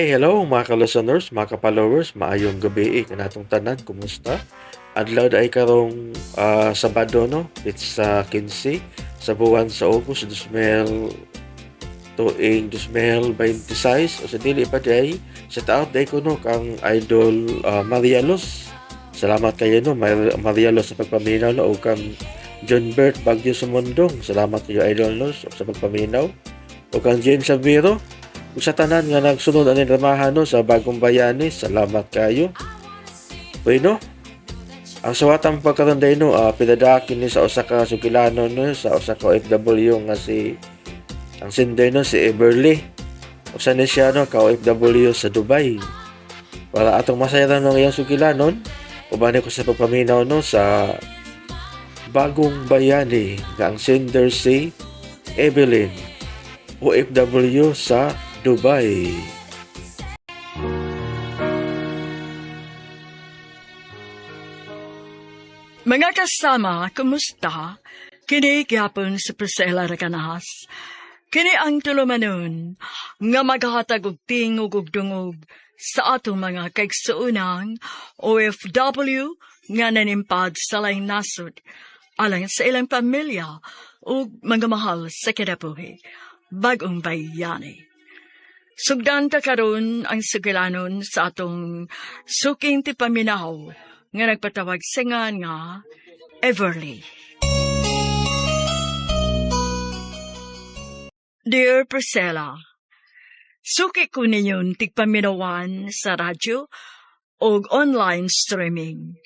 Hello mga ka-listeners, mga ka-followers, maayong gabi kanatong tanan, kumusta? Adlaw ay karong Sabado no, it's 15 sa buwan sa August 2000 tuig 2026 o sa dili pa day sa taot day ko no kang idol Maria Luz. Salamat kayo no Maria Luz sa pagpaminaw no o kang John Bert Bagyo sa Mundong. Salamat kayo idol Luz sa pagpaminaw. O kang James Saviro ug sa tanan nga nagsunod ani ramahan no sa Bagong Bayani. Salamat kayo. Bueno, ang sawatang pagkaroon day no pinadakin ni sa usa ka sukilano no sa usa ka OFW nga si ang sender no si Everly. Usa ni siya no ka OFW sa Dubai. Para atong masayaran no iyang sukilanon, uban ko sa pagpaminaw no sa Bagong Bayani nga ang sender si Evelyn, OFW sa Dubai. Mga kasama, kumusta? Kini gyapon sa Priscilla Racanahas. Kini ang tulumanon nga maghatag og tingog ug dungog sa atong mga kaigsuunang OFW nga nanimpad sa laing nasod alang sa ilang pamilya ug mga mahal sa kinabuhi. Bagong Bayani. Sugdan ta karon ang sugilanon sa atong suking tipaminaw nga nagpatawag singan nga Everly. Dear Priscilla, suki ko ninyon tigpaminawan sa radyo o online streaming.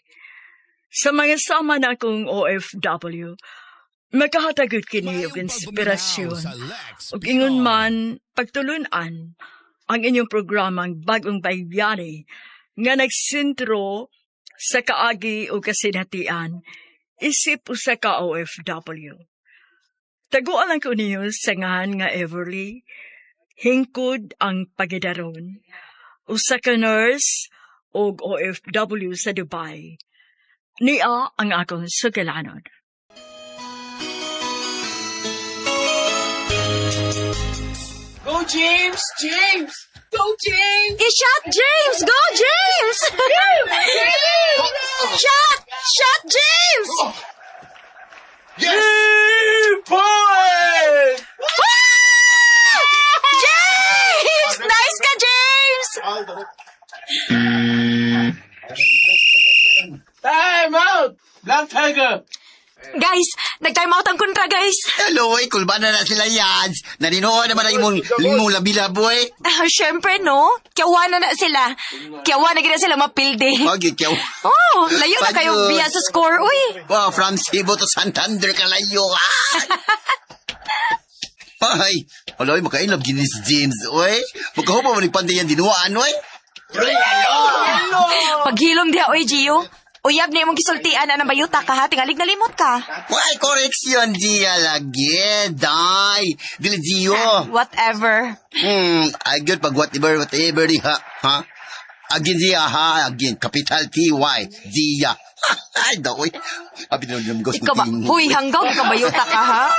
Sa mga sama na akong OFW, magkahatagot kini og inspirasyon ug ingon man pagtulunan ang inyong programang Bagong Bayani nga nagsentro sa kaagi o kasinatian isip usa ka OFW. Taguan lang ko niyo sa ngahan nga Everly, hingkod ang pagidaron, usa ka nurse o OFW sa Dubai. Niya ang akong sugilanon. Go, James! James! Go, James! I-shot, James! Go, James! Shot! Shot, James! Yes! Point! James! Nice ka, James! Time out! Black Tiger! Guys, nag-time out ang kontra, guys. Hello, kulban na sila yan. Naninoon naman ang imong labi-laboy. Siyempre, no? Kiyawa na sila. Kiyawa na gina sila mapilde. Wag yun, kiyaw. Oh, layo na kayo biya sa score, uy. Wow, from Cebu to Santander kalayo, Ay, aloy, makailab gini si James, oy. Magkahupa mo nagpanday yan dinuaan, oy. Paghilom diya, oy, Gio. Uyab na imong gisultian na ng bayuta ka, ha? Tingalig na limot ka. Why, correction, Gia, lagi. Die. Dili, Gio. Whatever. Agad pag whatever, di, ha? Ha? Agin, Gia, ha? Agin, capital T-Y, Gia. Ay, daw, oy. Abi na naman gusto Ikaw ba? Huy, hanggang ka bayuta ka, ha?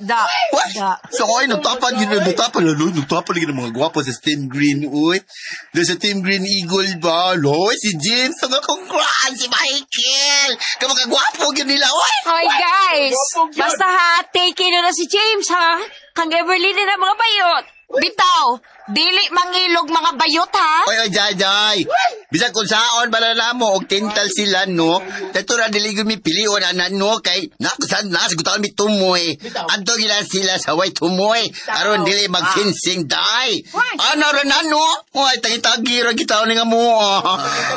Da. What? So, oy, nagtapan lagi ng mga gwapo sa Team Green, uy. Doon sa Team Green Eagle ba? Loy, si James, ang congrats, si Michael. Kamang kagwapo yun nila, uy. Hoy, guys! Basta ha, take na si James, ha? Kang Everly na mga bayot. Bitaw, dili mangilog mga bayot, ha? Oy, jay. Bisan kung saon, balala mo, og tintal sila, no? Tatura, dili gumi pilion, no? Kay, nasagutaan mi tumoy. Anto gila sila sa way tumoy. Aron, dili magsinsing, day. Ano, ron, ano? Oy, tagi-tagi, ron, kita nga mo.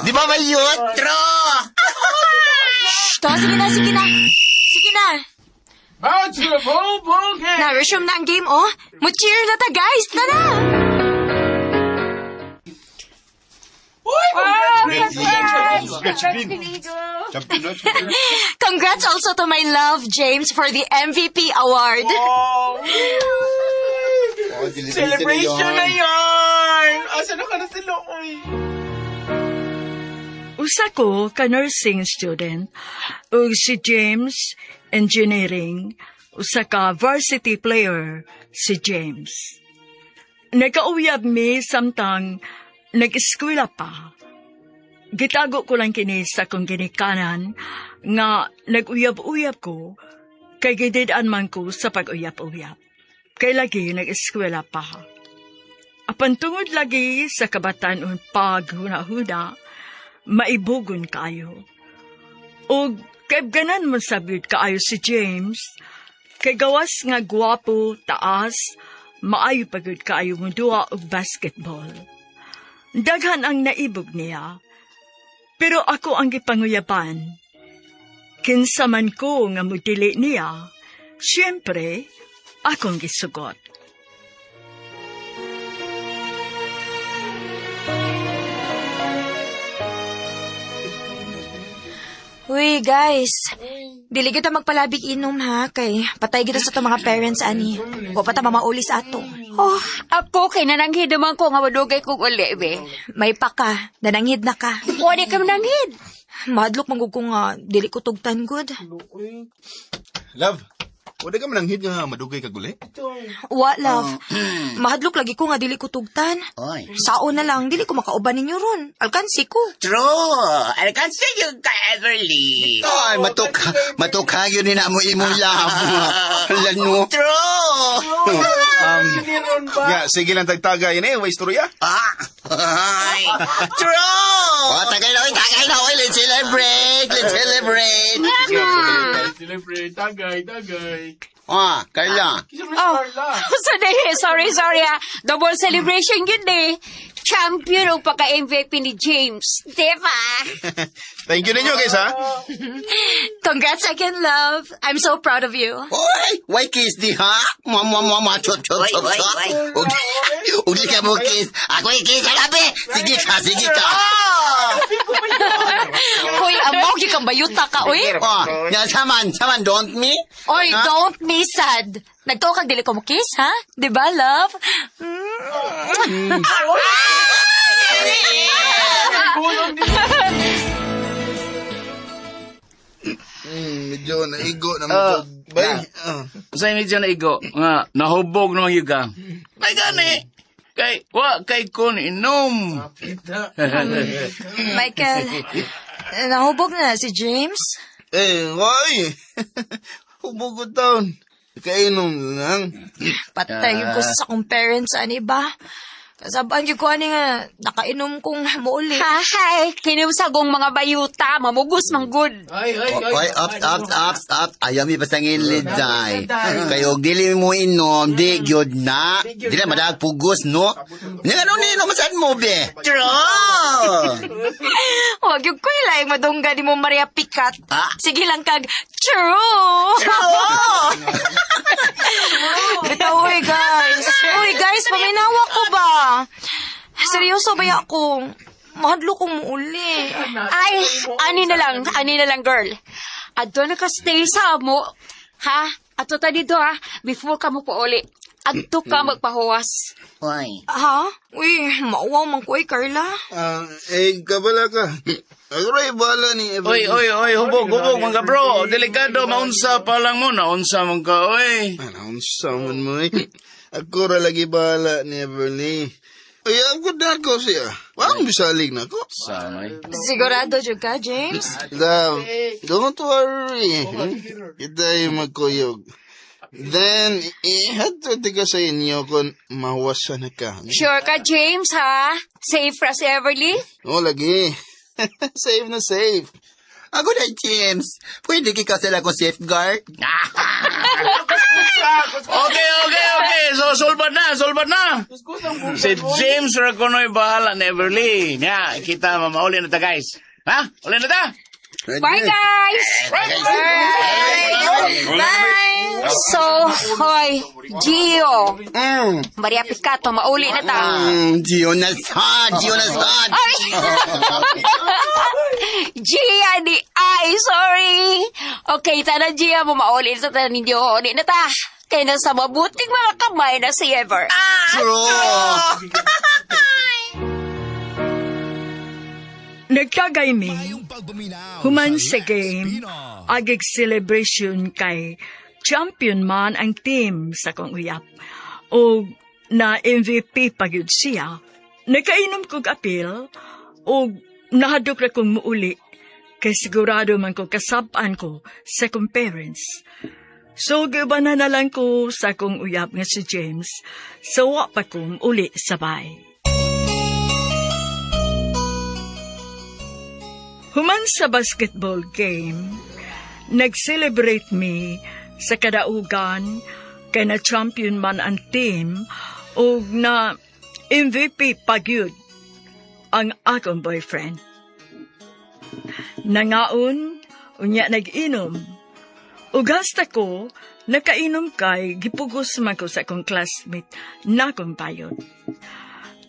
Di ba bayot? Tro! Shh, sige na. Sige na. Bounce to the boom, head! Na-resume na ang game, oh. Mo-cheer na ta, guys. Tara! Congrats also to my love, James, for the MVP award. Celebration na yarn! Asa na ka na sila, oy? Usa ko ka nursing student ug si James engineering, usa ka varsity player si James. Nagkauyab mi samtang nag-eskwela pa. Gitago ko lang kini sa kong ginikanan nga nag-uyab-uyab ko kay gididaan man ko sa pag-uyab-uyab. Kay lagi nag-eskwela pa. Apan tungod lagi sa kabataan paghuna-huna, maibugon kayo. O kaibganan mo sabiud kaayo si James, kay gawas nga gwapo, taas, maayo pagod kaayo mo duwa og basketball. Daghan ang naibog niya, pero ako ang gipanguyaban. Kinsa man ko nga mudili niya, siyempre, akong gisugot. Uy, guys. Dili kita magpalabig inom ha, kay patay kita sa to mga parents ani. O pata mamauli sa ato. Oh, ako kay nananghid naman ko nga madugay kong uli, be. May pa ka, nananghid na ka. Wala ka mananghid. Madlok manggug ko nga, dili ko tugtan good. Love, wala ka mananghid nga madugay kag uli? Wa, love. Mahadlok lagi ko nga dili ko tugtan. Oy. Sao na lang, dili ko makauban ninyo ron. Alkansi ko. True. I can see you ka, Everly. Ay, matukha yun ni namo imong lamo. Lano. True. Ya, sige lang tagtagay ni, way istorya. Ay. True. Oh, tagay na. Let's celebrate. Tagay. Ah, Carla. Oh, sorry, double celebration yun eh. Champion o pagka-MVP ni James. Diba? Thank you ninyo, guys, ha? Congrats again, love. I'm so proud of you. Oy, why kiss di ha? Mama, chop. Ugli ka mo kiss. Ako i-kiss ka labi. Sige ka. Hoy, amaw, kang bayuta ka, uy. Oh, ya saman, don't me? Oy, Ha? don't be sad. Nagtuo kang dili ko mo kiss, ha? Diba, love? Medyo naigo na bay. Sa medyo na igo, nga, nahubog naman yung gang. Ay, gani! Kay kun inom. Michael, nahubog na si James? Why? Hubugod taon. Kainom lang. Patay ko sa akong parents, ani ba? Kasabaan ko ani nga, nakainom kong muuli. Hahay, kinusagong mga bayuta, mamugos mang good. Oy, up. Ayaw mi pasangin liday. Kayo dili mo inom, di gyud na. Dili madag pugos, no? Nga ano ni masan mo be? True. Huwag yung ko lang madungga ni mo Maria Picat. Ah? Sige lang kag, true! Bitaw, uy guys, paminawa ko ba? Seryoso ba ako? Mahadlo ko mo uli. Ay, ani na lang, girl. Adto na ka stay sa mo. Ha? Ato ta dito ha, before ka mo pauli. Adto ka magpahuwas. Oy. Ha? Uy, mauwaw man ko Carla. Kabala ka. Agoy, bala ni Everly. Oy, hubog, mga bro. Delikado, maunsa pa lang mo, naunsa man ka, oy. Unsa man mo eh. Ako ra lagi bala ni Everly. Ay, ako na ko siya. Wang bisalig na ko. Samay. Sigurado jud ka, James? Love, don't worry. Kita yung magkuyog. Then, ihatod ka sa inyo kung mahuwasan na ka. Sure ka, James, ha? Safe ra si Everly? Oo, lagi. Safe na safe. Ako na, James. Pwede ka sila ko safeguard? Okay. So, solbad na. Si James Raconoy bahala na Everly. Nya, kita mamauli na ta, guys. Ha? Uli na ta? Bye, guys! So, hoy, Gio. Maria Picato, mauli na ta. Gio na sad. Ay! Gia ni ay, sorry. Okay, tanan Gia mo mauli sa tanan ninyo. Di na ta. Kaya na sa mabuting mga kamay na si Ever. True. Nagkagay mi, human sa game, agig celebration kay champion man ang team sa kong uyap. O na MVP pagyud siya, nakainom kog apil o nahadok na kong muuli kay sigurado man ko kasabaan ko sa kong parents. So, gabana na lang ko sa kong uyab nga si James, sawa pa kong uli sabay. Human sa basketball game, nag-celebrate me sa kadaugan kay na champion man ang team o na MVP pagyud ang akong boyfriend. Nangaon, unya nag-inom. Ugasta ko, nakainom kay gipugos man ko sa akong classmate na akong payon.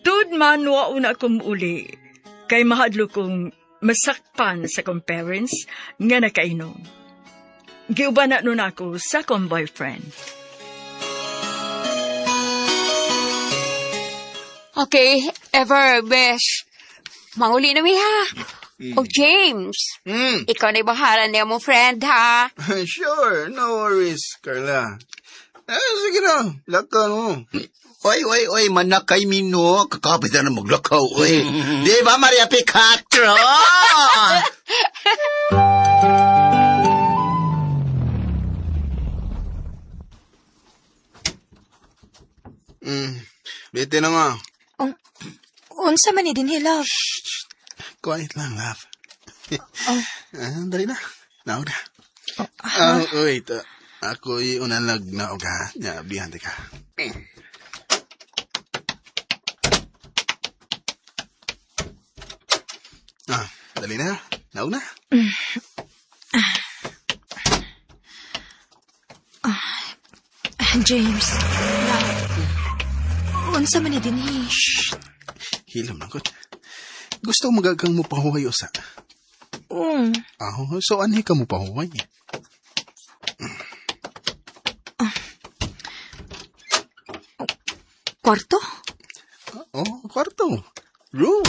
Tud man wauna akong uli, kay mahadlo kong masakpan sa akong parents nga nakainom. Giuban na nun ako sa akong boyfriend. Okay, ever, besh. Manguli na mi ha. O James, ikaw na bahala niya mo friend ha. Sure, no worries, Carla. Sige na, lakaw mo. Oy, manakay mino. Kakapit na maglakaw, oy. Di ba, Maria Picatro? Biti na nga. Unsa man ni din, love? Quiet lang, love. Dali na. Naog na. Wait. Ako'y unalag na og ha. Bihante ka. Dali na. Naog na. James, love. Unsa man ni din, Hilom lang kot. Gusto mo magagang mo pahuway usa. So anhi ka mo pahuway? Kwarto? Kwarto. Room.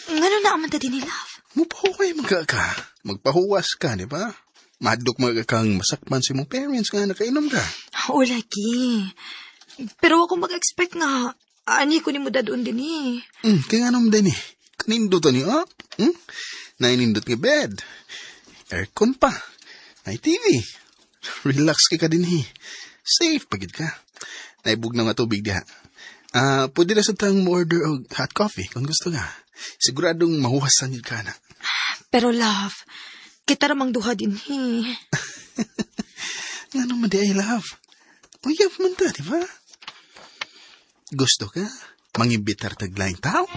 Ngano na aman din, love? Mupahuway ka. Magpahuwas ka, di ba? Madok kang masakman si mong parents nga nakainom ka. O, lagi. Pero ako mag-expect nga, ani ko ni mo dadun din Kaya nga naman din Kanindot ni, Nainindot nga bed. Aircon pa. May TV. Relax ka din Safe pagid ka. Naibog na nga tubig diha. Pwede na sa tang order og hot coffee kung gusto nga. Siguradong mahuwasan yun ka na. Pero love, kita ramang duha din Nga naman di ay love. Uyab man ta, di ba? Gusto ka? Mangibitar taglaing tao?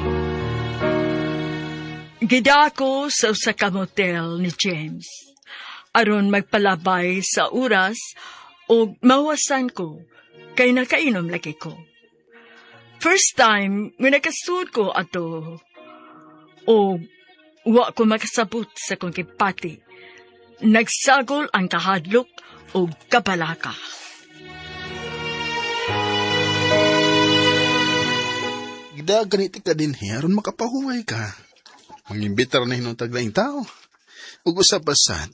Gida ko sa usa ka motel ni James. Aron magpalabay sa oras o mawasan ko kay nakainom lagi ko. First time, nga nakasud ko ato o wa ko makasabot sa kong kipati. Nagsagol ang kahadlok o kabalaka. Gida ganiti ka din aron makapahuway ka. Mangimbitar na hinong taglaing tao. Ug usap pasad.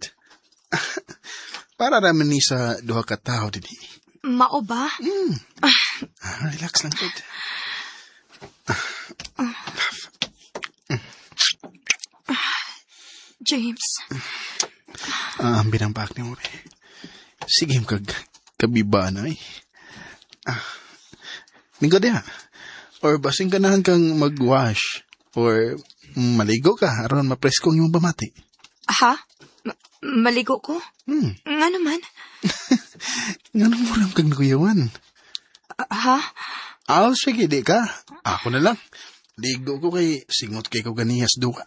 Para raman ni sa duha ka tao din Mao ba? Relax lang good. James. Ang binampak ni mo, be. Sige kag kabiba na Minggo diha. Or basing ganahan kang mag-wash. Or maligo ka aron mapreskong yung pamati. Ha? Maligo ko? Nga naman. Nga nang muram kang nakuyawan. Ha? Sige, di ka. Ako na lang. Ligo ko kay singot kay ko ganihas duka.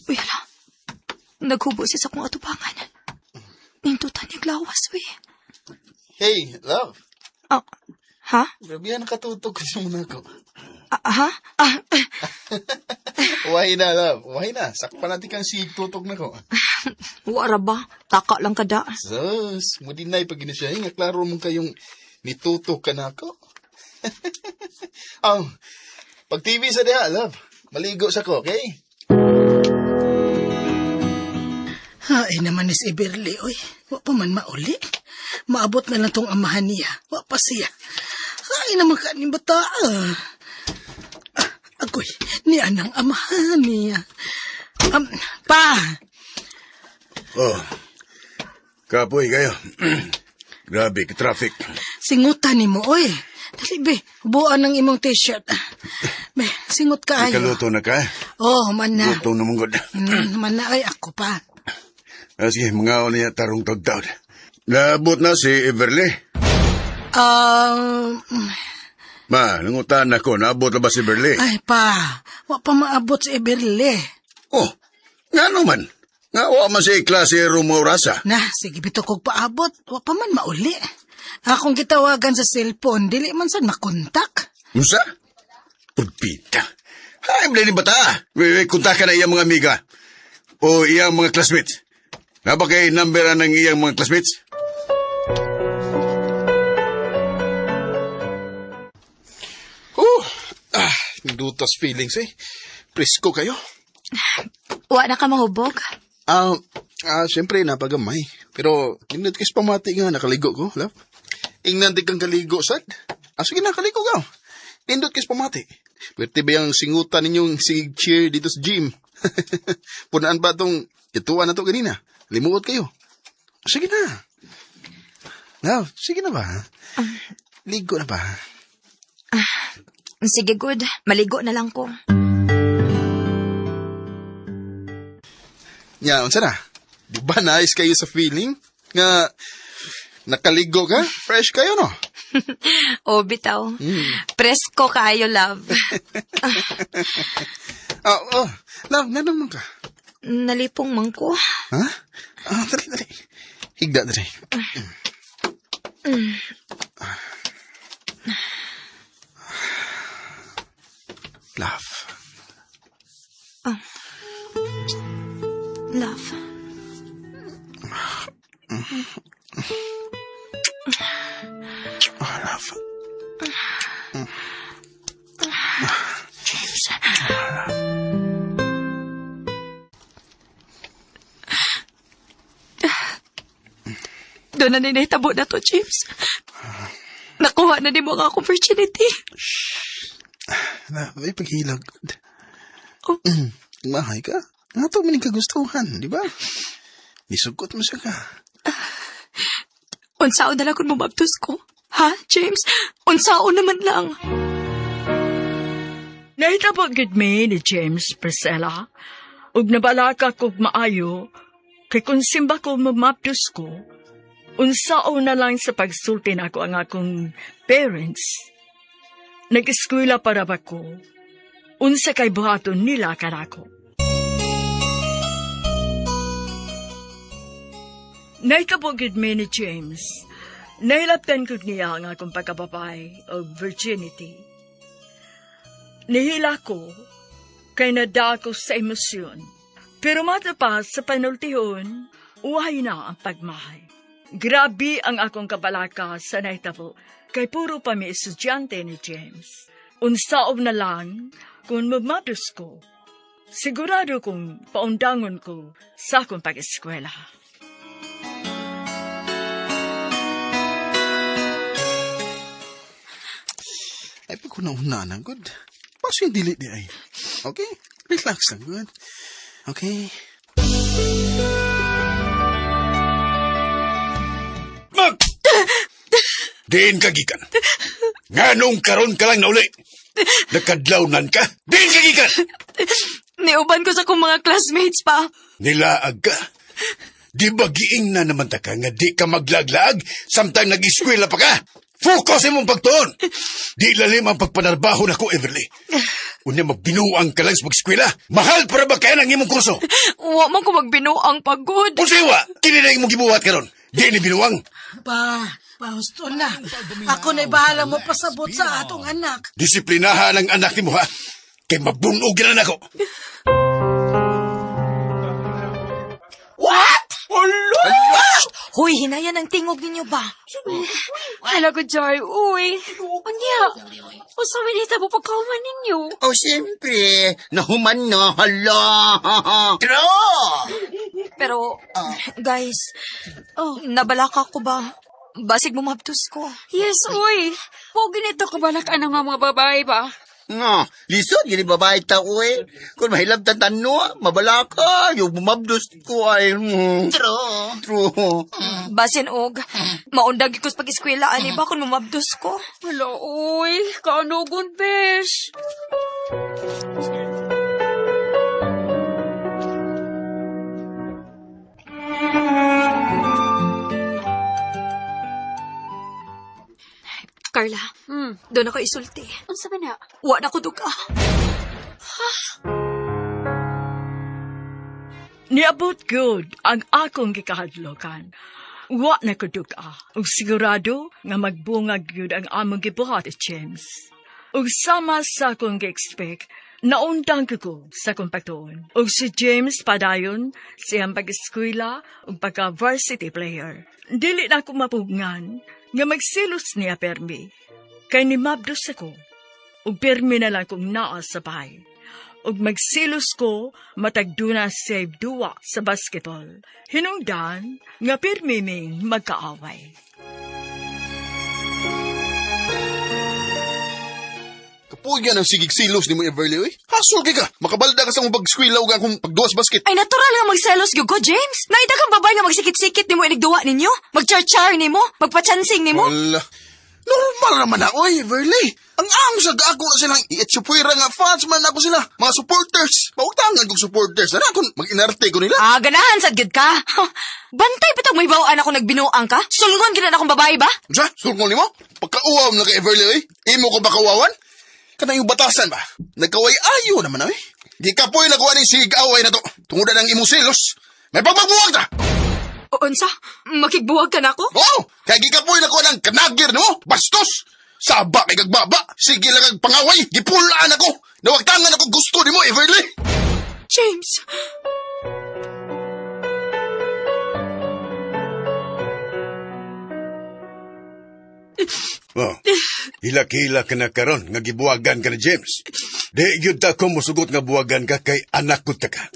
Uy, hala. Naghubo siya sa kong atubangan. Nintutan niyang lawas, uy. Hey, love. Ha? Grabe yan nakatutog ko sa muna ko. Ha? Wahay na, love. Wahay na. Sakpan natin kang si tutog na ko. Wara ba? Taka lang kada. Sus, mudi na ipag siya. Nga klaro mo kayong nitutok ka na ako. Pag TV sa diha, love. Maligo sa ko, okay? Ay naman is Iberli, oy. Wa pa man mauli. maabot na lang tong amahan niya. Wa pa siya. Ay naman ka ni bata. Agoy, ni anang amahan niya. Pa! Oh, kapoy kayo. Grabe, traffic. Singutan ni mo, oy. Dali, be. Buuan ng imong t-shirt. Be, singot ka ayo. Ikaluto na ka? Oh, man na. Luto na mong god. Man na ay ako pa. Sige, mga niya tarong tagtaw. Naabot na si Everly. Ma, nangutan ako, naabot na ba si Everly? Ay, pa. Wa pa maabot si Everly. Oh, nga naman. Nga wa man si klase Rumorasa. Na, sige bito kog paabot. Wa pa man mauli. Akong gitawagan sa cellphone, dili man sa makontak. Musa? Pagpita. Ay, blay ni bata. Kontakan na iyang mga amiga. O iyang mga classmates. Naba kay number ng iyang mga classmates? Dutas feelings eh. Presko kayo. Wa na ka mahubog? Siyempre, napagamay. Pero, hindi kis pamati nga, nakaligo ko, love. Ingnan di kang kaligo, sad. Sige na, kaligo ka. Indot kis pamati. Pwerte ba yung singutan ninyong si cheer dito sa gym? Punaan ba itong ituan na to kanina? Limuot kayo. Sige na. Love, sige na ba? Ligo na ba? Sige, good. Maligo na lang ko. Nya, unsa na? Di ba nice kayo sa feeling? Nga, nakaligo ka? Fresh kayo, no? O, bitaw. Presko kayo, love. Love, nga naman ka. Nalipong man ko. Ha? Dali. Higda, dali. Love. Love. Love. Doon na ninahitabo na to, James. Nakuha na ni mo ang opportunity. Love, ay paghilag. Oh. Mahay ka. Nga to maning kagustuhan, di ba? Nisugot mo siya ka. Unsao na lang kung mababtos ko. Ha, James? Unsao naman lang. Nahitabo gid mi ni James Priscilla. Ug nabalaka kog maayo, kay kung simba ko mamapdos ko, unsao na lang sa pagsulti nako ang akong parents. Nag-eskwela para ba ko? Unsa kay buhaton nila kanako? Nahitabo gid mi ni James. Nahilaptan ko niya ang akong pagkababay o virginity. Nihila ko, kay nada ko sa emosyon. Pero matapas sa panultihon, uhay na ang pagmahay. Grabe ang akong kabalaka sa nahitabo, kay puro pa may estudyante ni James. Unsaob na lang kung magmatos ko. Sigurado kong paundangon ko sa akong pag-eskwela. Ay, pag kuna-una na, good. Paso yung delete di ay. Okay? Relax lang, good. Okay? Diin kagikan. Nganong karon ka lang na uli? Nakadlawnan ka? Diin kagikan! Niuban ko sa kong mga classmates pa. Nilaag ka. Di ba giing na naman ta ka nga di ka maglaglag samtang nag-eskwela pa ka? Focus mong pagtuon. Di lalim ang pagpanarbaho na ko, Everly. Unya magbinuang ka lang sa mag-eskwela. Mahal para ba kaya ng imong kurso? Wa man ko magbinuang pagod. Unsiwa, kini na imong gibuhat karon. Di ni binuang. Husto na. Ako na'y bahala mo pasabot sa atong anak. Disiplinahan ang anak ni mo, ha? Kay mabunog na ako. What? Hoy, hinayan ang tingog ninyo ba? Hala ko, Joy. Uy. Unya. Usa minita mo pagkauman ninyo. Oh, siyempre. Nahuman no. Hala. True. Pero, guys, nabalaka ko ba? Basig mo mabtus ko. Yes, uy. Po, ganito kabalak ang mga babae ba? Nga, lisod, gini babae tao eh. Kung mahilabtan tano, mabala ka, yung bumabdos ko ay. True. Basin og, maundag ko sa pag-eskwela, ani ba kung mabtus ko? Wala, uy. Kaanogon, besh. Carla, doon ako isulti. Ang sabi na? Wa na ko duga. Niabot good ang akong gikahadlokan. Wa na ko duga. Ug sigurado nga magbungag good ang among gibuhat, James. Ug sama sa akong gi-expect, naundang ko sa kong pagtuon. Ug si James padayon siyang pag-eskwela ug pagka-varsity player. Dili na ako mapugngan nga magsilos niya permi. Kay ni mabdos ako. Ug permi na lang kong naa sa bahay. Ug magsilos ko matagduna save duwa sa basketball. Hinungdan nga permi ming magkaaway. Kapugyan ang sigig silos ni mo, Everly, oy. Hasol ka. Makabalda ka sa mong pag-skwila o akong pagduwas basket. Ay, natural nga magselos gyud ko, James. Naida kang babae nga magsikit-sikit nimo inigduwa ninyo. Magchar-char nimo, magpachansing nimo. Wala. Normal naman na, oy, Everly. Ang angusag ako na silang ietsupwira nga fans man ako sila. Mga supporters. Mautangan kong supporters. Ano kung mag-inarte ko nila? Ah, ganahan sad gyud ka. Bantay pitag may bawaan ako nagbinuang ka. Sulngon gid na akong babae ba? Sa, sulkon mo? Pagkauaw na kay Everly, oy. Imo ko ba kawawan? Kanang yung batasan ba? Nagkaway-ayo naman, oy. Di ka po'y nakuha ni sig-away na to. Tungudan ng imong silos. May pagbabuwag ta! O unsa? Makigbuwag ka na ako? Oo! Kaya gikapoy na ko ng kanagir no? Bastos! Saba kay kagbaba! Sige lang ang pangaway! Gipulaan ako! Nawagtangan ako gusto ni mo, Everly! James! Oh, hilak-hilak ka na karon nga gibuwagan ka na James. Di gyud ta ko musugot nga buwagan ka kay anak ko ta ka.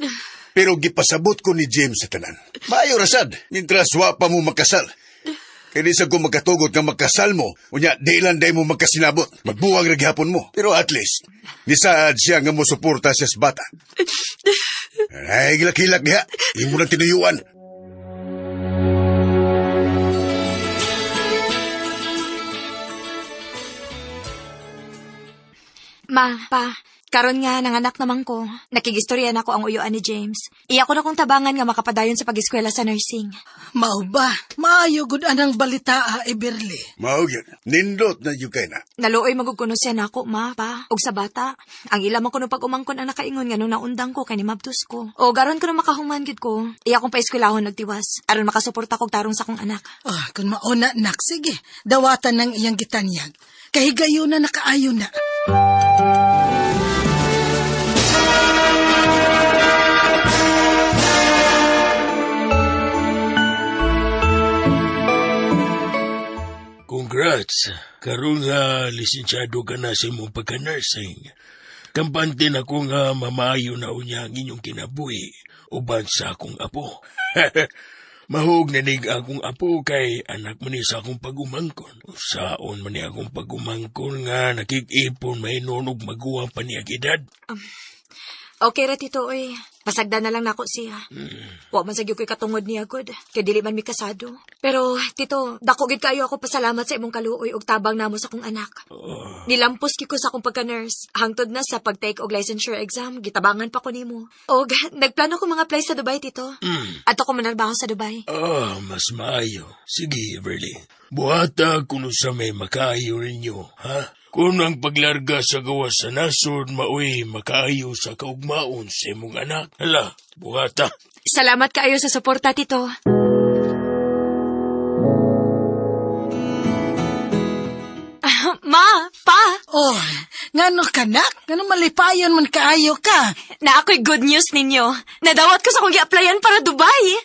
Pero gipasabot ko ni James sa tanan. Maayo rasad, nintras wa pa mo makasal. Kaya di sa ko magkatugot nga magkasal mo, unya di lang day mo magkasinabot. Magbuwag na gihapon mo. Pero at least, nisaad siya nga mo suporta siya sa bata. Ay, hilak-hilak niya. Imo lang tinuyuan. Ma, pa, karon nga nanganak naman ko. Nakigistorya na ko ang uyuan ni James. Iya ko na kong tabangan nga makapadayon sa pag-eskwela sa nursing. Mao ba? Maayo gud anang balita, Everly. Mao yun. Nindot na yung kay na. Naluoy magugkuno siya na ako, ma, pa, og sa bata. Ang ila man kuno pag umangkon ang nakaingon nga nung naundang ko kay ni mabtus ko. O garon ko na makahuman gid ko. Iya kong paeskwelahon nagtiwas aron makasuporta kog tarong sa kong anak. Ah, kung mauna, nak, sige. Dawatan ng iyang gitanyag. Kahigayo na nakaayo na. Congrats! Karong nga lisensyado ka na sa imong pagka-nursing. Kampante na ko nga mamayo na unya ang inyong kinabuhi uban sa akong apo. Mahog nanig akong apo kay anak man ni sa akong pagumangkon. Usaon man ni akong pagumangkon nga nakikipon may nunog maguwang pa niya edad. Okay ra tito oy. Pasagda na lang nako siya. Wa man sa gyud ko'y katungod niya gud. Kay dili man mi kasado. Pero tito, dako gid kayo ako pasalamat sa imong kaluoy ug tabang namo sa akong anak. Nilampos ko sa akong pagka-nurse. Hangtod na sa pag-take og licensure exam, gitabangan pa ko nimo. Og nagplano ko mga apply sa Dubai tito. Adto ko manarbaho sa Dubai. Mas maayo. Sige, Everly. Buhata kung sa may makaayo ninyo, ha? Kung ang paglarga sa gawas sa nasod, maoy makaayo sa kaugmaon sa imong anak. Hala, buhata. Salamat kaayo sa suporta, tito. Ma, pa. Oh, ngano ka, nak? Ngano malipayon man kaayo ka? Na ako'y good news ninyo. Nadawat ko sa kong gi-applyan para Dubai.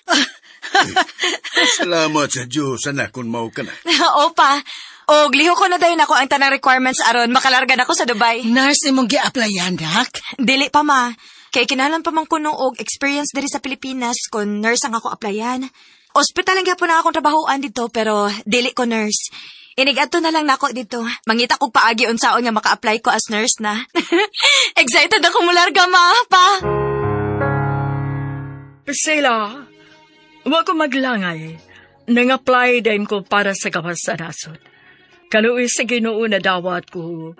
Salamat sa Diyos, anak, kung mau ka na. Oo, pa. Og liho ko na dayon ako ang tanang requirements aron makalarga na ako sa Dubai. Nurse imong gi-applyan, nak? Dili pa, ma. Kay kinalan pa man kuno og experience diri sa Pilipinas kon nurse ang ako applyan. Ospital lang gyapon ang akong trabahoan dito, pero dili ko nurse. Inigadto na lang nako dito. Mangita kog paagi unsaon nga maka-apply ko as nurse na. Excited ako mularga, ma, pa. Priscilla, huwag ko maglangay. Nang-apply din ko para sa gawas sa nasod. Kaluwi sa Ginoo na dawat ko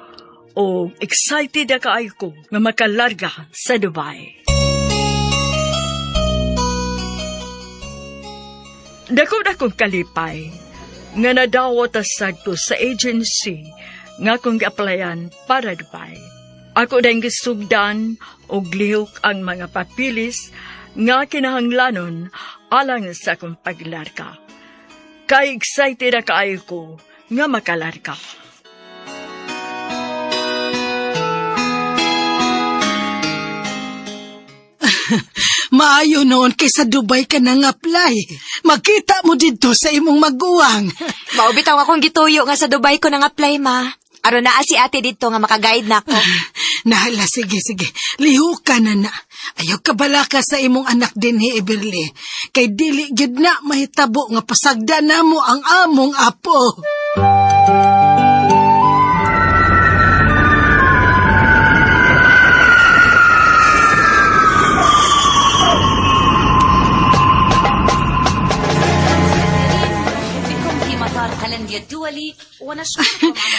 o excited na kaayo ko nga makalarga sa Dubai. Dako-dakong kalipay nga nadawat asad ko sa agency nga kong applyan para Dubai. Ako din gisugdan o lihok ang mga papilis nga kinahanglanon alang sa akong paglarga. Kay excited na kaayo ko nga makalarga. Maayo noon kay sa Dubai ka nang apply. Makita mo dito sa imong maguwang. Maubitaw akong gituyo nga sa Dubai ko nang apply, ma. Aron naa si ate dito nga makaguide na ako. Nahala, sige. Liho ka na. Ayaw ka balaka sa imong anak din ni Everly. Kay dili gyud na mahitabo nga pasagda na mo ang among apo.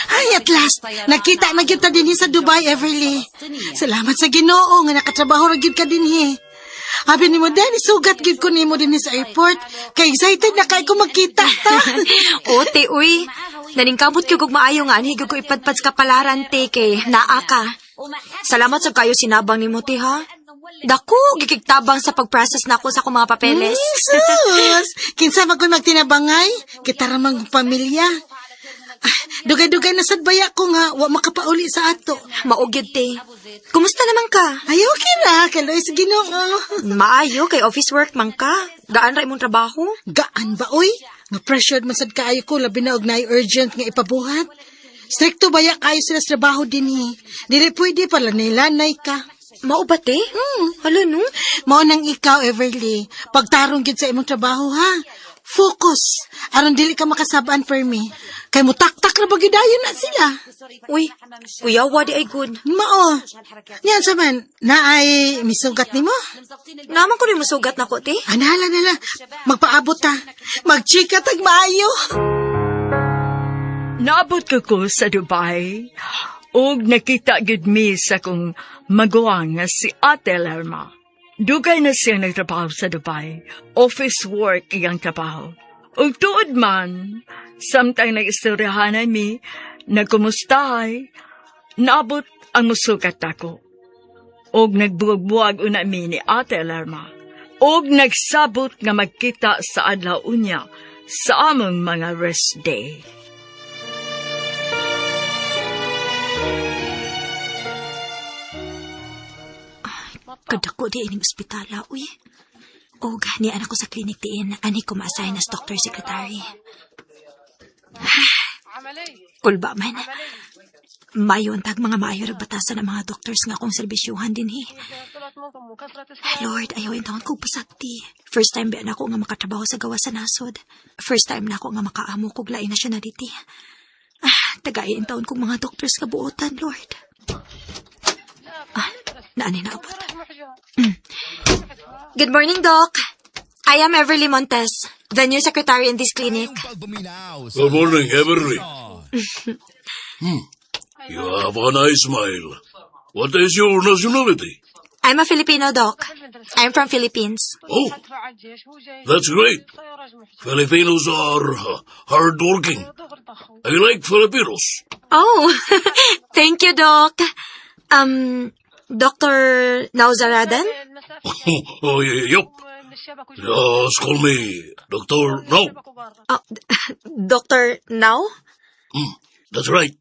Ay, at last, nakita na gyud ta dinhi sa Dubai, Everly. Salamat sa Ginoo nga nakatrabaho ra gyud ka dinhi. Abi nimo Danny, sugat gyud ko nimo dinhi sa airport. Kay excited na kay ko magkita ta. Ote, uy. Naningkamot ko kung maayo nga, anhigog ko ipadpad sa kapalaran, te, kay naa ka. Salamat sa kayo sinabang ni mo, te, ha? Dako, gikigtabang sa pag-process na ako sa akong mga papeles. Sus! Kinsa magkon magtinabangay? Kita ramang pamilya. Dugay-dugay na sad baya ko nga, wa makapauli sa ato. Maugyod, te. Kumusta naman ka? Ay, okay na. Kaloy sa Ginoo. Maayo, kay office work man ka. Gaan ra imong trabaho? Gaan ba, oy? Nga pressured man sad kaayo ko, labi na og naay urgent nga ipabuhat. Stricto baya kayo sila sa trabaho din eh. Dili pwede pala nilanay ka. Mao ba, te? Hala, no? Mao nang ikaw, Everly. Pagtarong gid sa imong trabaho, ha? Focus. Aron dili ka makasabaan for me. Kay mutaktak na bagidayon na sila. Uy, kuya, wadi ay good. Mao. Yan saman, naay misugat nimo? Naman ko rin masugat na ko, te. Anala. Magpaabot ta. Magchika tag maayo. Naabot ko sa Dubai ug nakita gid mi sa kong maguwang nga si Ate Lerma. Dugay na siyang nagtrabaho sa Dubai. Office work iyang trabaho. Ug tuod man, samtang nag-istoryahan mi, nagkumustahay, naabot ang musukat ako. Og nagbuwag-buwag una mi ni Ate Lerma. Og nagsabot nga magkita sa adlaw unya sa among mga rest day. Kadako di ining ospitala, uy. O, ni anak ko sa klinik diin, ani ko ma-assign as doctor secretary. Kulba man. Mayo ang tag mga maayo batasan ng mga doctors nga akong serbisyuhan din, he. Lord, ayaw yung taon ko pasakti. First time ba na ako nga makatrabaho sa gawa sa nasod. First time na ako nga makaamo kog lain nationality. Tagayin taon kong mga doctors kabuotan, Lord. Naanay na abot. Good morning, Doc. I am Everly Montes, the new secretary in this clinic. Good morning, Everly. You have a nice smile. What is your nationality? I'm a Filipino, Doc. I'm from Philippines. Oh, that's great. Filipinos are hardworking. I like Filipinos. Oh, thank you, Doc. Dr. Nauzaradan? Oh, yup. Just call me Dr. No. Dr. Now? That's right.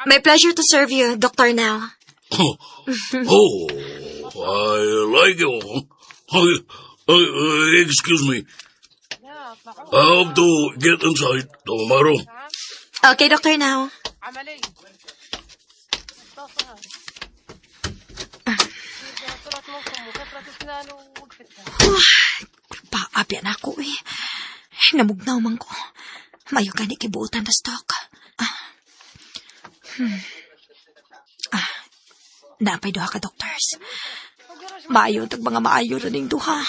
My pleasure to serve you, Dr. Now. Oh, I like you. Excuse me. I have to get inside to my room. Okay, Dr. Now. Apya na ako eh. Namugnaw man ko. Mayo ka ni kibuutan na stock. Napay duha ka doctors. Maayo tag mga maayo rin yung duha.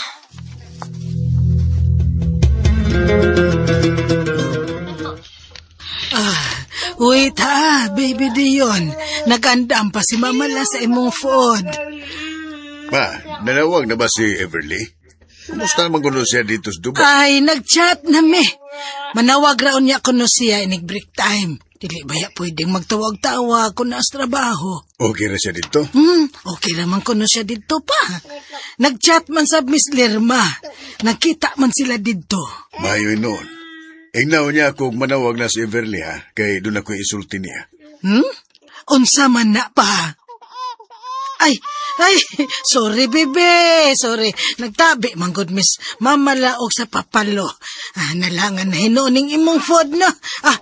Wait ha, baby Dion. Nagandam pa si Mamala sa imong food. Ma, nanawag na ba si Everly? Kumusta naman kuno siya dito sa Dubai? Ay, nag-chat na me. Manawag raon niya kuno siya inig break time. Dili ba ya pwedeng magtawag-tawag kung naas trabaho? Okay na siya dito? Okay naman kuno siya dito pa. Nag-chat man sa Miss Lerma. Nagkita man sila dito. Mayo noon. Ingnaw niya kung manawag na si Everly ha, kay doon ako isulti niya. Unsa man na pa. Ay, sorry bebe, sorry. Nagtabi man good Miss Mamalaog sa papalo. Nalangan na hinuning imong food no.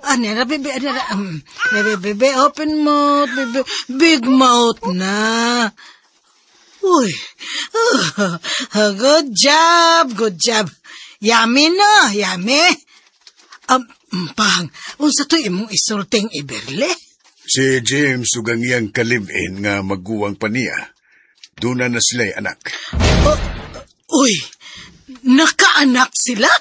Anira bebe, bebe, open mouth, bebe, big mouth na. Uy, good job. Yummy no, yummy. Pang, unsa to imong isulting Everly? Si James ugang iyang kalibin nga maguwang pa niya. Doon na sila'y anak. Uy, nakaanak sila?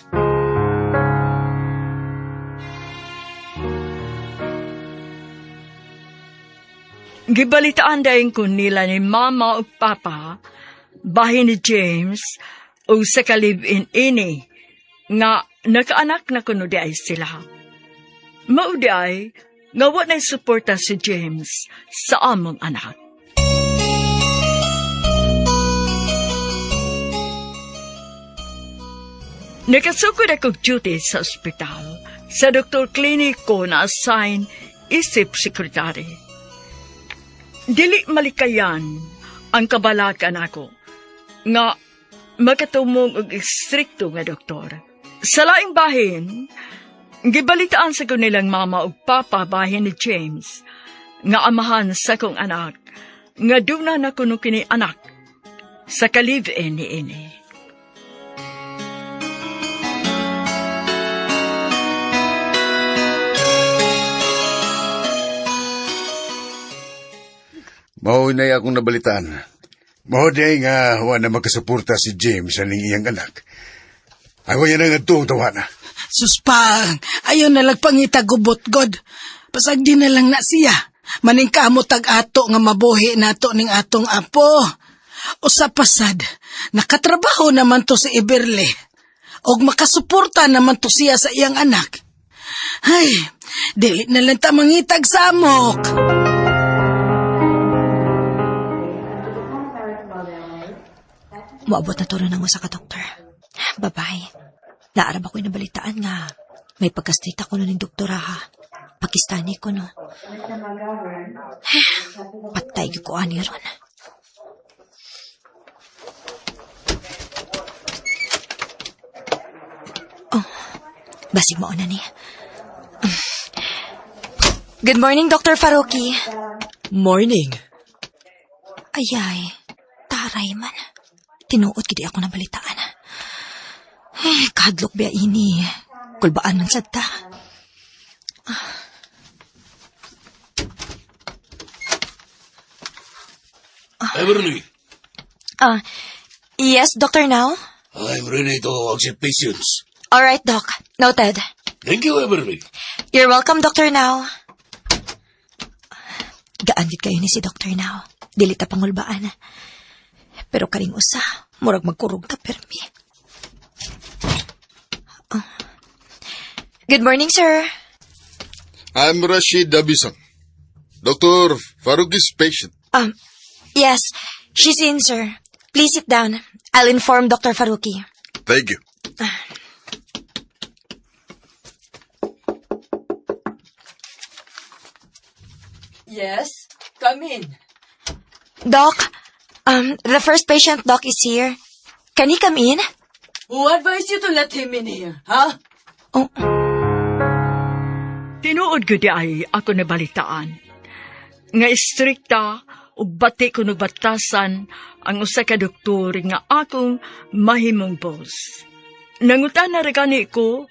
Gibalitaan dayon ko nila ni Mama o Papa, bahin ni James, o sa kalibin ini, nga nakaanak na kuno di ay sila. Maudi ay, nga wa na'y suporta si James sa among anak. Nakasukod akong duty sa ospital, sa doktor kliniko na assign isip sekretary. Dili malikayan ang kabalakan ako, nga makatumong og istrikto nga doktor. Sa laing bahin, gibalitaan sa kanilang mama ug papa bahin ni James, nga amahan sa kong anak, nga duna na kuno kini anak, sa kalib-in ni ini. Maunay akong nabalitaan. Mahuday nga wala na makasuporta si James aning iyang anak. Ayaw yan ang atong tawana. Suspang, ayaw na lagpangita gubot god. Pasag di na lang na siya. Maning kamot ato nga mabuhi nato ning atong apo. O sa pasad, nakatrabaho naman to si Everly. Og makasuporta naman to siya sa iyang anak. Ay, dili na lang ta mangitag sa amok. Moabot na turo ng usa ka doktor. Babay. Naarab ako'y nabalitaan nga. May pagka-straight ako nun ng doktora ha. Pakistani ko no. Patay ko ani ron. Oh, basig mo na ni. Good morning, Dr. Faruqi. Morning. Ayay, taray man. Tinuod gidi ako ng balitaan. Kadlok ba ini? Kulbaan man sad ta. Everly, Yes, Dr. Now? I'm ready to accept patients. All right, Doc. Noted. Thank you, Everly. You're welcome, Dr. Now. Gaanit kayo ni si Dr. Now. Dili ta pangulbaan. Pero karing usa, murag magkurog ka permi. Good morning, sir. I'm Rashid Dabisang. Dr. Faruqi's patient. Yes, she's in, sir. Please sit down. I'll inform Dr. Faruqi. Thank you. Yes, come in. Doc, the first patient, Doc, is here. Can he come in? Who advised you to let him in here, huh? Oh. Tinuod gudi ay ako nabalitaan. Nga istrikta ug bati ko batasan ang usa ka doktor nga akong mahimong boss. Nangutan na regani ko,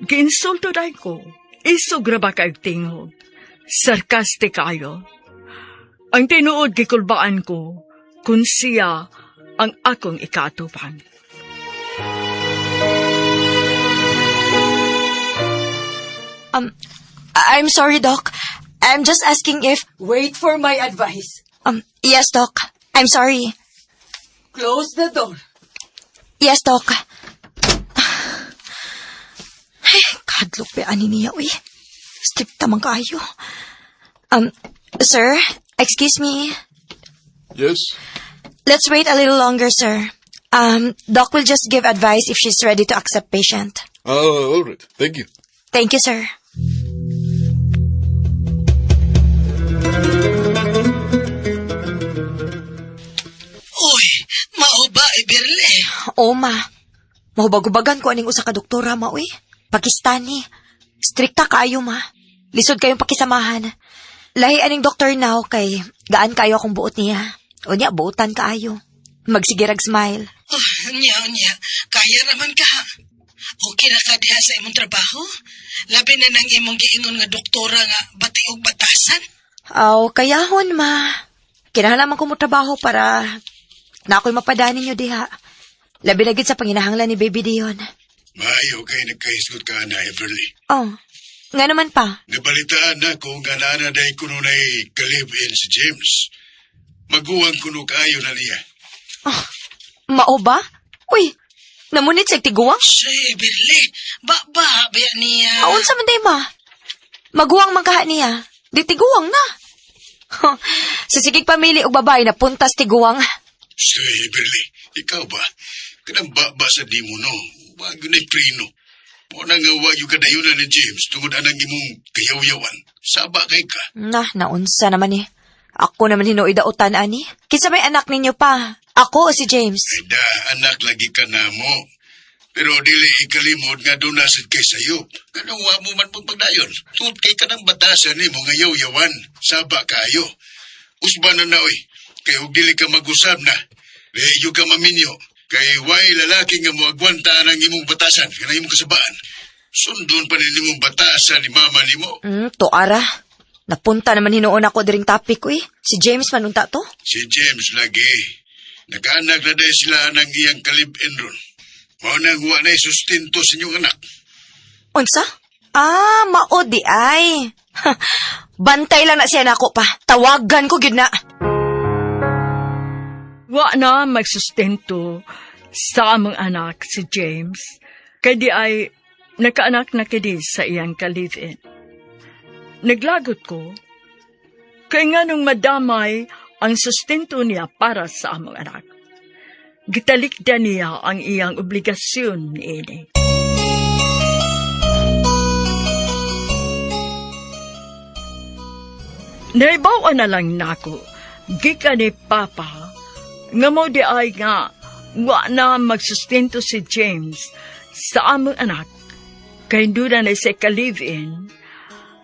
giinsulto dahi ko, isugra ba kayo tingog, sarkastik kayo. Ang tinuod gikulbaan ko, kung siya ang akong ikatupang. I'm sorry, Doc. I'm just asking if... Wait for my advice. Yes, Doc. I'm sorry. Close the door. Yes, Doc. Ay, kadlok pa ani niya, uy. Strict tamang kayo. Sir, excuse me. Yes? Let's wait a little longer, sir. Doc will just give advice if she's ready to accept patient. All right. Thank you. Thank you, sir. Uy, mao ba, Iberle? Oo, ma. Mahubagubagan ko aning usa ka doktora, ma, uy. Pakistani. Strikta kayo, ma. Lisod kayong pakisamahan. Lahi aning doktor now kay gaan kayo akong buot niya. O niya, buotan kaayo. Magsigirag smile. Unya. Kaya raman ka. Okay na ka diha sa imong trabaho? Labi na nang imong giingon nga doktora nga bati og batasan? Aw, kayahon, ma. Kinahanglan ko mo trabaho para na ako'y mapadani niyo diha. Labi na gid sa panginahanglan ni Baby Dion. Maayo kay nagkahisgot ka na, Everly. Oh, nga naman pa. Nabalitaan na kung nga nanaday kuno na'y kalib-in si James. Maguwang kuno kayo na niya. Oh, mao ba? Uy, namunit sa tiguwang? Say, Iberle, ba niya? Aun sa manday, ma. Maguwang magkaha niya. Di tiguwang na. Sa sigig pamili og babae na puntas tiguwang. Say, Everly, ikaw ba? Kanang ba sa di mo, no? Bago na'y prino. Mo na nga wayo kadayunan ni James tungod anang imong kayaw-yawan. Saba kay ka. Naunsa naman eh. Ako naman hinuoy dautan, ani. Kinsa may anak ninyo pa? Ako o si James? Ay da, anak lagi ka na mo. Pero dili ikalimod nga donasid kay sayo. Ganang wa mo man pagpagdayon. Tungod kay kanang batasan ni mo nga yaw-yawan. Saba kayo. Usba na na, oy. Kay og dili ka mag-usab na. Leyo ka maminyo. Kay way lalaki nga mo agwanta ang imong batasan, kanang imong kasabaan. Sundon pa rin imong batasan ni mama ni mo. Tuara. Napunta naman hinuon ako diring topic, uy. Si James manunta to? Si James lagi. Nagkaanak na dahil sila ng iyang kalib-in ron. Mao nang huwa na sustinto sa inyong anak. Unsa? Mao di ay. Bantay lang na siya nako pa. Tawagan ko gid na. Wa na magsustento sa among anak si James, kay di ay nakaanak na kidi sa iyang ka-live-in. Naglagot ko, kay nga nung madamay ang sustento niya para sa among anak. Gitalikdan niya ang iyang obligasyon ni ini. Naibawa na lang nako, gikan ni Papa, nga mo di ay nga, wa na magsustento si James sa among anak, kay doon na siya ka-live-in,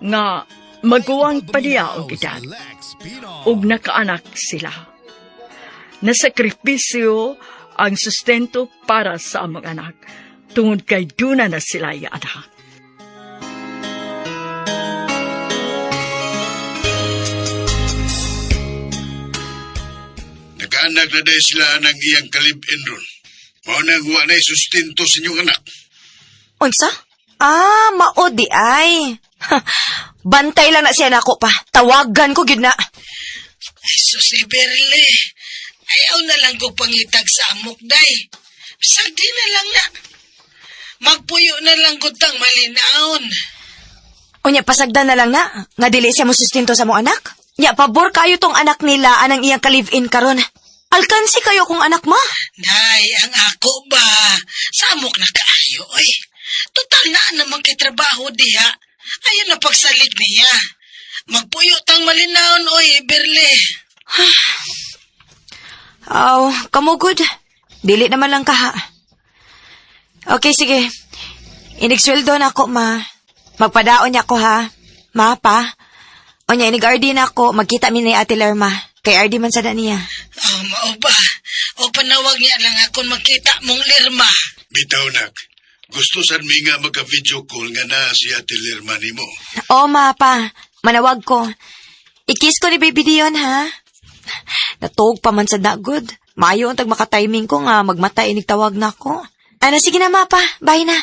nga maguwang pa niya og edad, ug nakaanak sila. Nasakripisyo ang sustento para sa among anak, tungod kay doon na sila yung anak. Nagkaanak na dahil sila ng iyang kalib-in ron. Mao nang huwa na sustinto sa inyong anak. Unsa? Mao di ay. Bantay lang na siya nako pa. Tawagan ko gid na. Sus, Iberle. Ayaw na lang ko pangitag sa amok, day. Sagdi na lang na. Magpuyo na lang ko tang malinaon. Unya, pasagdan na lang na. Nga dili siya mo sustinto sa mong anak. Nya, pabor kayo tong anak nila anang iyang ka-live-in karon. Alkansi kayo kung anak ma. Day, ang ako ba? Sa amok na kaayo, oy. Total na naman kay trabaho diha. Ayaw na pagsalig niya. Magpuyo tang malinaon, oy, Iberle. Kamugod. Dili naman lang kaha. Okay, sige. Inigsweldo na ako, ma. Magpadaon niya ako, ha? Ma, pa. O niya, inig-RD na ako. Magkita mi ni Ate Lerma. Kay RD man sa niya. Mao ba? O panawag niya lang akong magkita mong Lerma. Bitaw nak, Gusto sad mi nga magka-video call nga na si Ate Lerma nimo. Oo, ma, pa. Manawag ko. Ikis ko ni Baby Dion, ha? Natuog pa man sa dagod. Maayo ang tag-makatiming ko nga magmatay nigtawag na ako. Ano, sige na, ma, pa. Bye na.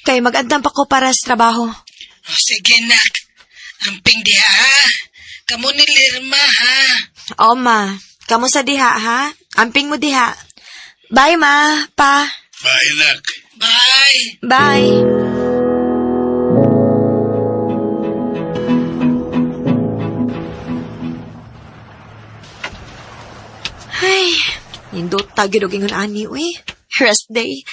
Kay mag-andam pa ko para sa trabaho. Sige, nak. Amping diha, ha? Kamu ni Lerma, ha? Oo, ma. Kamu sa diha, ha? Amping mo diha. Bye, ma, pa. Bye, anak. Bye. Bye. Ay, nindot tagid og ingon ani uy. Rest day.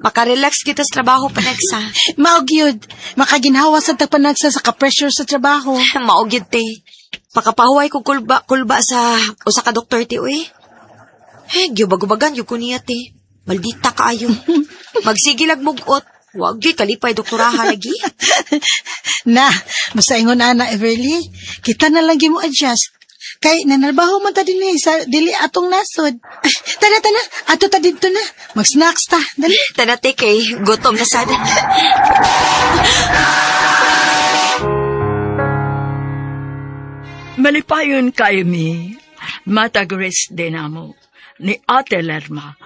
Makarelax kita sa trabaho panagsa. Maog yun. Makaginhawa sa tagpanagsa sa ka-pressure sa trabaho. Maog yun, te. Makapahuway ko kulba sa usa ka doktor ti uy. Gyubag-ubagan yung kuniya te. Maldita kaayo. Magsigilag mugot. Wag gyud kalipay doktoraha lagi. Na, masaingon ana Everly. Kita na lang mo adjust. Kay nanarbaho man ta din sa dili atong nasod. Tana, ato ta dito na. Mag-snacks ta. Dali. Tanate kay gutom na sad. Malipayon kayo mi, matag-rest din namo ni Ate Lerma,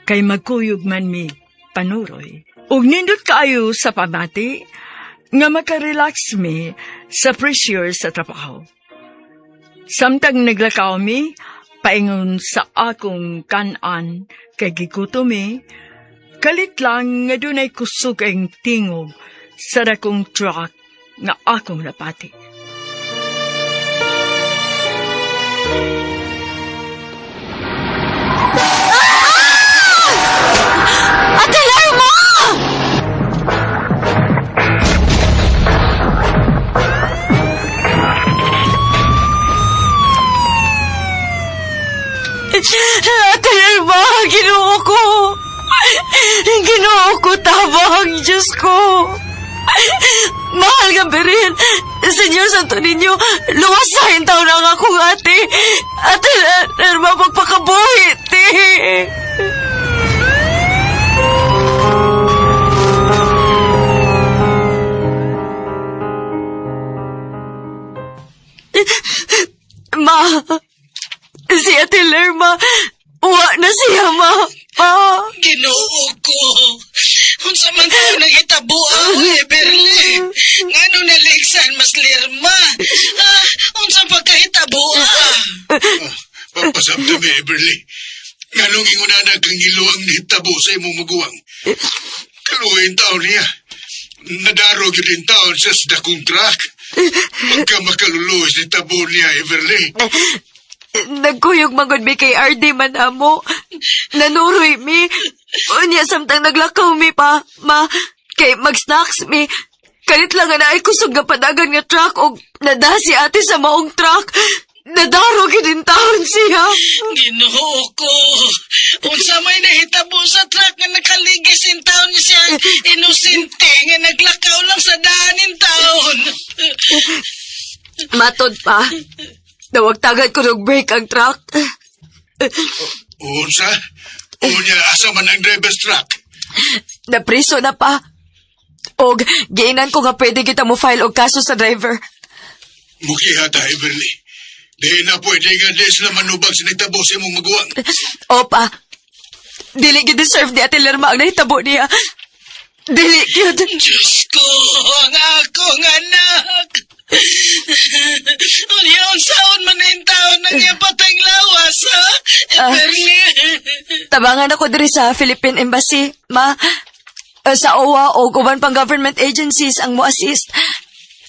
kay magkuyog man mi panuroy. Ug nindot kayo sa pamati, nga makarelax mi sa pressure sa trabaho. Samtang naglakaw mi, paingon sa akong kanan kay gikuto mi, kalit lang nga dunay kusog ang tingog sa dakong truck nga akong napati. Ate Lerma! Ate Lerma, Ginoo ko! Ginoo ko, tabang, Diyos ko! Mahal nga berin, Senyor Santo Niño, luwasahin taon ang akong ate. Ate Lerma, magpakabuhi, te! Ma, si Ate Lerma, uwa na siya, ma. Ginoo ko. Unsa man tayo nagitabuan, Everly. Ngano naligsan mas Lerma. Unsa pagkahitabuan. Papasabta mi, Everly. Nganong ingunanan kang iluwang hitabo sa imong maguwang. Kaluhin taon niya. Nadarog yun din taon sa dakong truck. Magka makaluluwas ni tabo niya, Everly. Nagkuyog magod mi kay RD man amo. Nanuroy mi. Unya samtang naglakaw mi pa, ma. Kay mag-snacks mi. Kalit lang nga na ay kusog nga padagan nga truck o nada si ate sa maong truck. Nadarog din taon siya. Ginoo ko. Unsa may nahitabo sa truck nga nakaligis in taon siya. Inosente nga naglakaw lang sa danin taon. Matod pa. Nawagtagan ko ng break ang truck. Unsa? Unya, asa man ang driver's truck? Napriso na pa. Og, giinan ko nga pwede kita mo file og kaso sa driver. Mukihata, Everly. Di na pwede nga di sila manubag sa nagtabo sa imong maguwang. Opa. Dili gid deserve ni Ate Lerma ang nahitabo niya. Dili gid. Diyos ko, ang akong anak. Unya, unsaon man ang taon nang ipatang lawas, ha? Everly. Tabangan ako diri sa Philippine Embassy, ma. Sa OWA o uban pang government agencies ang mo-assist.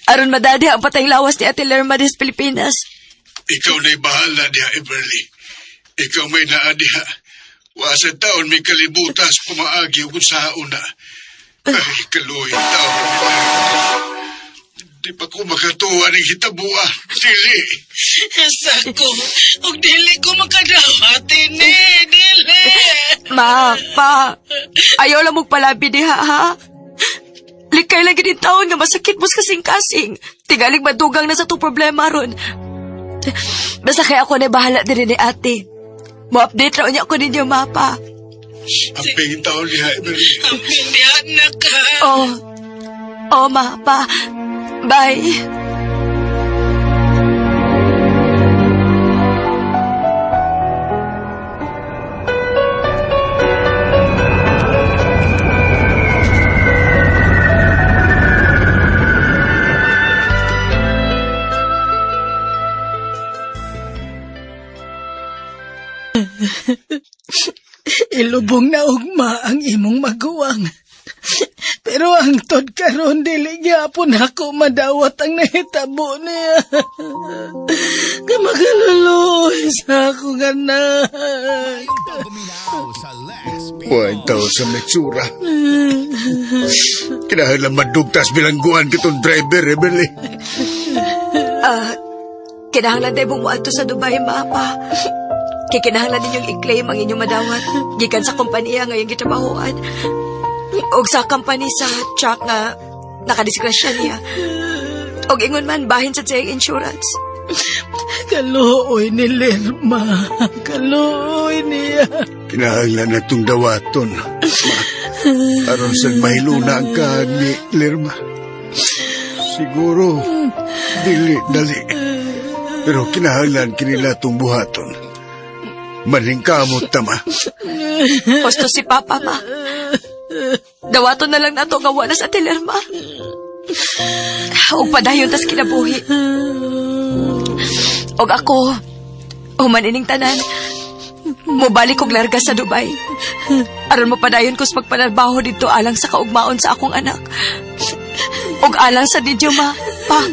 Aron madadi ang patay lawas ni Ate Lerma des Pilipinas. Ikaw na'y bahala diha, Everly. Ikaw may naa diha. Wasa taon may kalibutas pumaagi kung sa una. Ay, kaluhin taon. Di pa ko makatuwa ng hitabua. Dili. Asa ko, og dili ko makadawati ni, dili. Ma, pa. Ayaw lang mong palabi diha, ha? Likay lagi din taon nga masakit mos kasing-kasing. Tigaling madugang na sa to problema ron. Basta kaya ako na bahala din ni ate. Mo-update na unya ko ninyo, mapa. Ang bitaw niya, Everly. Ang pindihan na ka. Oh, ma, pa. Bye. Ilubong na ugma ang imong maguwang. Pero ang tod karon dili gyapon ako madawat ang nahitabo niya. Kamagaluluoy sa akong anak. Huwag tao sa metsura. Kinahanglan madugtas bilangguan kitong driver, Everly. Kinahanglan tayo bumuadto sa Dubai, Mapa. Kikinahanglan ninyong i-claim ang inyong madawat gikan sa kompanya ngayong gitrabahoan. Og sa company sa truck nga nakadisgrasya niya. Og ingon man bahin sa siyang insurance. Kaluoy ni Lerma. Kaluoy niya. Kinahanglan na itong dawaton. Aron sa mahiluna ang kahag ni Lerma. Siguro, dali. Pero kinahanglan kinila itong buhaton. Maningkamot tama. Gusto si Papa, ma. Dawaton na lang na ito gawa na sa Tilerma. Og padayon tas kinabuhi. Og ako, humanining tanan, mubalik og larga sa Dubai. Aron mo padayon ko sa pagpanarbaho dito alang sa kaugmaon sa akong anak. Og alang sa didyo, ma. Pa.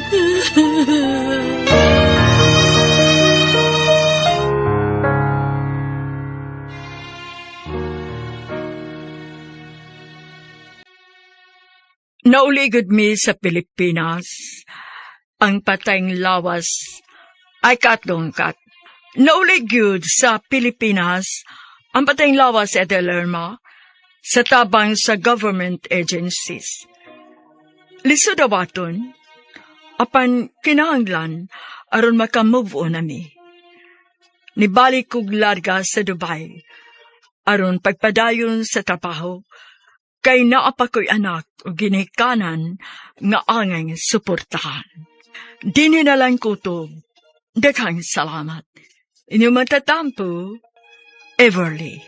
Nauligod mi sa Pilipinas. Ang patayng lawas ay katgongkat. Nauligod sa Pilipinas ang patayng lawas sa Lerma sa tabang sa government agencies. Lisodawaton, apan kinahanglan aron makamove on nami. Nibalik kog larga sa Dubai aron pagpadayon sa trabaho kay naapa ko'y anak o ginikanan nga angay suportahan. Dini na lang kutob. Daghang salamat. Inyong matatampo, Everly.